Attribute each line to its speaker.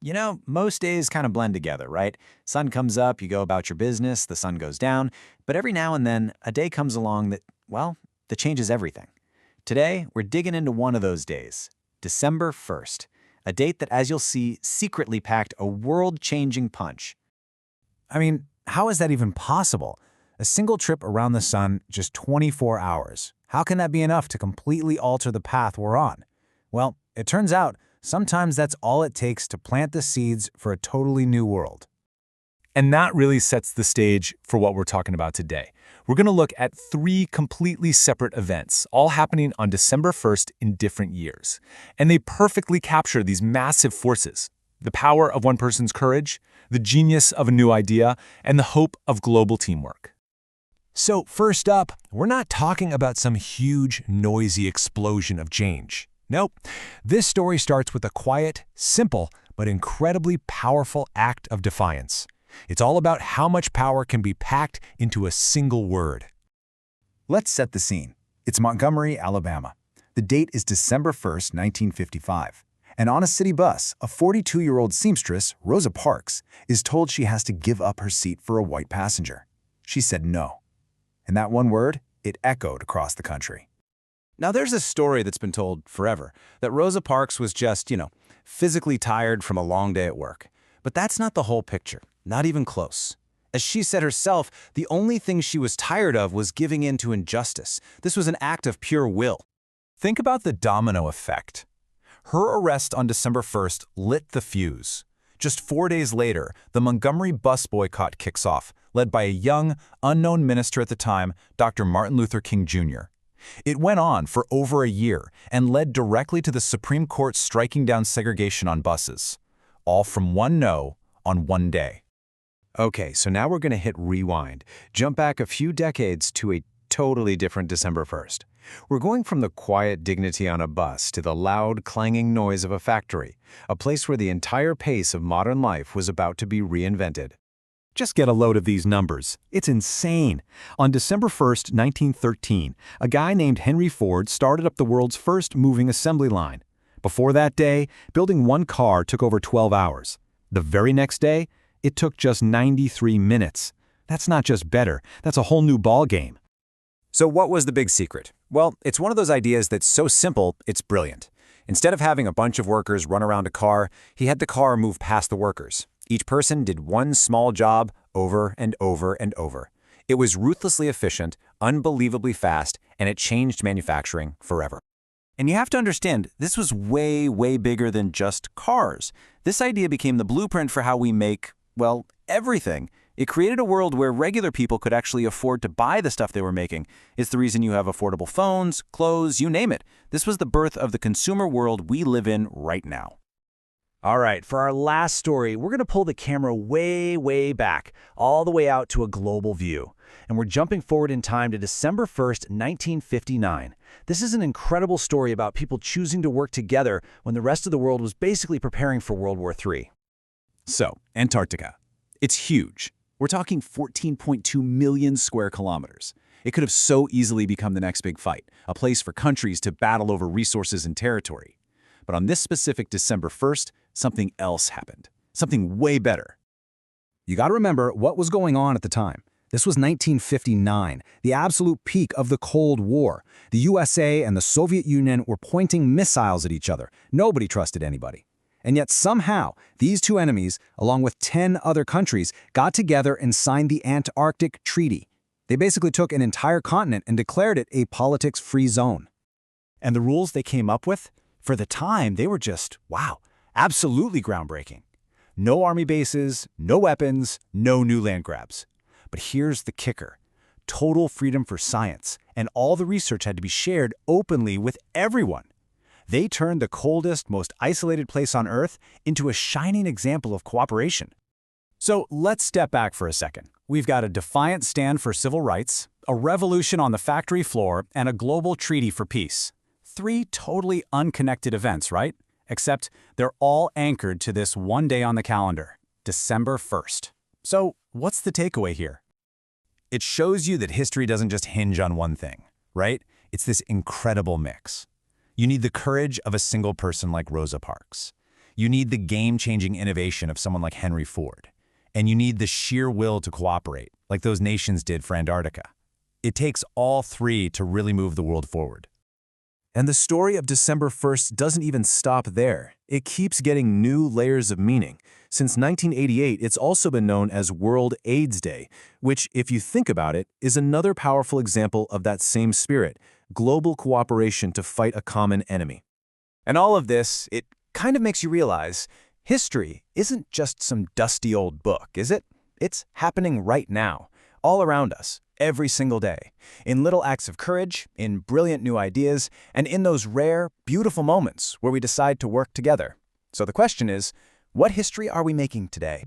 Speaker 1: Most days kind of blend together, right? Sun comes up, you go about your business, the sun goes down, but every now and then a day comes along that changes everything. Today, we're digging into one of those days, December 1st, a date that, as you'll see, secretly packed a world-changing punch.
Speaker 2: I mean, how is that even possible? A single trip around the sun, just 24 hours. How can that be enough to completely alter the path we're on? Well, it turns out sometimes that's all it takes to plant the seeds for a totally new world.
Speaker 3: And that really sets the stage for what we're talking about today. We're going to look at 3 completely separate events, all happening on December 1st in different years. And they perfectly capture these massive forces: the power of one person's courage, the genius of a new idea, and the hope of global teamwork.
Speaker 2: So first up, we're not talking about some huge, noisy explosion of change. Nope. This story starts with a quiet, simple, but incredibly powerful act of defiance. It's all about how much power can be packed into a single word.
Speaker 4: Let's set the scene. It's Montgomery, Alabama. The date is December 1st, 1955. And on a city bus, a 42-year-old seamstress, Rosa Parks, is told she has to give up her seat for a white passenger. She said no. And that one word, it echoed across the country.
Speaker 1: Now, there's a story that's been told forever that Rosa Parks was just, physically tired from a long day at work. But that's not the whole picture, not even close. As she said herself, the only thing she was tired of was giving in to injustice. This was an act of pure will.
Speaker 2: Think about the domino effect. Her arrest on December 1st lit the fuse. Just 4 days later, the Montgomery bus boycott kicks off, led by a young, unknown minister at the time, Dr. Martin Luther King Jr. It went on for over a year and led directly to the Supreme Court striking down segregation on buses. All from one no on one day.
Speaker 1: Okay, so now we're going to hit rewind, jump back a few decades to a totally different December 1st. We're going from the quiet dignity on a bus to the loud, clanging noise of a factory, a place where the entire pace of modern life was about to be reinvented.
Speaker 5: Just get a load of these numbers. It's insane. On December 1st, 1913, a guy named Henry Ford started up the world's first moving assembly line. Before that day, building one car took over 12 hours. The very next day, it took just 93 minutes. That's not just better, that's a whole new ballgame.
Speaker 1: So what was the big secret? Well, it's one of those ideas that's so simple, it's brilliant. Instead of having a bunch of workers run around a car, he had the car move past the workers. Each person did one small job over and over and over. It was ruthlessly efficient, unbelievably fast, and it changed manufacturing forever. And you have to understand, this was way, way bigger than just cars. This idea became the blueprint for how we make, everything. It created a world where regular people could actually afford to buy the stuff they were making. It's the reason you have affordable phones, clothes, you name it. This was the birth of the consumer world we live in right now.
Speaker 6: All right, for our last story, we're going to pull the camera way, way back, all the way out to a global view. And we're jumping forward in time to December 1st, 1959. This is an incredible story about people choosing to work together when the rest of the world was basically preparing for World War III.
Speaker 4: So, Antarctica. It's huge. We're talking 14.2 million square kilometers. It could have so easily become the next big fight, a place for countries to battle over resources and territory. But on this specific December 1st, something else happened. Something way better.
Speaker 2: You got to remember what was going on at the time. This was 1959, the absolute peak of the Cold War. The USA and the Soviet Union were pointing missiles at each other. Nobody trusted anybody. And yet somehow, these two enemies, along with 10 other countries, got together and signed the Antarctic Treaty. They basically took an entire continent and declared it a politics-free zone.
Speaker 5: And the rules they came up with? For the time, they were just, absolutely groundbreaking. No army bases, no weapons, no new land grabs. But here's the kicker. Total freedom for science, and all the research had to be shared openly with everyone. They turned the coldest, most isolated place on Earth into a shining example of cooperation. So let's step back for a second. We've got a defiant stand for civil rights, a revolution on the factory floor, and a global treaty for peace. 3 totally unconnected events, right? Except they're all anchored to this one day on the calendar, December 1st. So what's the takeaway here? It shows you that history doesn't just hinge on one thing, right? It's this incredible mix. You need the courage of a single person like Rosa Parks.
Speaker 1: You need the game-changing innovation of someone like Henry Ford. And you need the sheer will to cooperate, like those nations did for Antarctica. It takes all three to really move the world forward.
Speaker 7: And the story of December 1st doesn't even stop there. It keeps getting new layers of meaning. Since 1988, it's also been known as World AIDS Day, which, if you think about it, is another powerful example of that same spirit, global cooperation to fight a common enemy.
Speaker 5: And all of this, it kind of makes you realize history isn't just some dusty old book, is it? It's happening right now, all around us, every single day, in little acts of courage, in brilliant new ideas, and in those rare, beautiful moments where we decide to work together. So the question is, what history are we making today?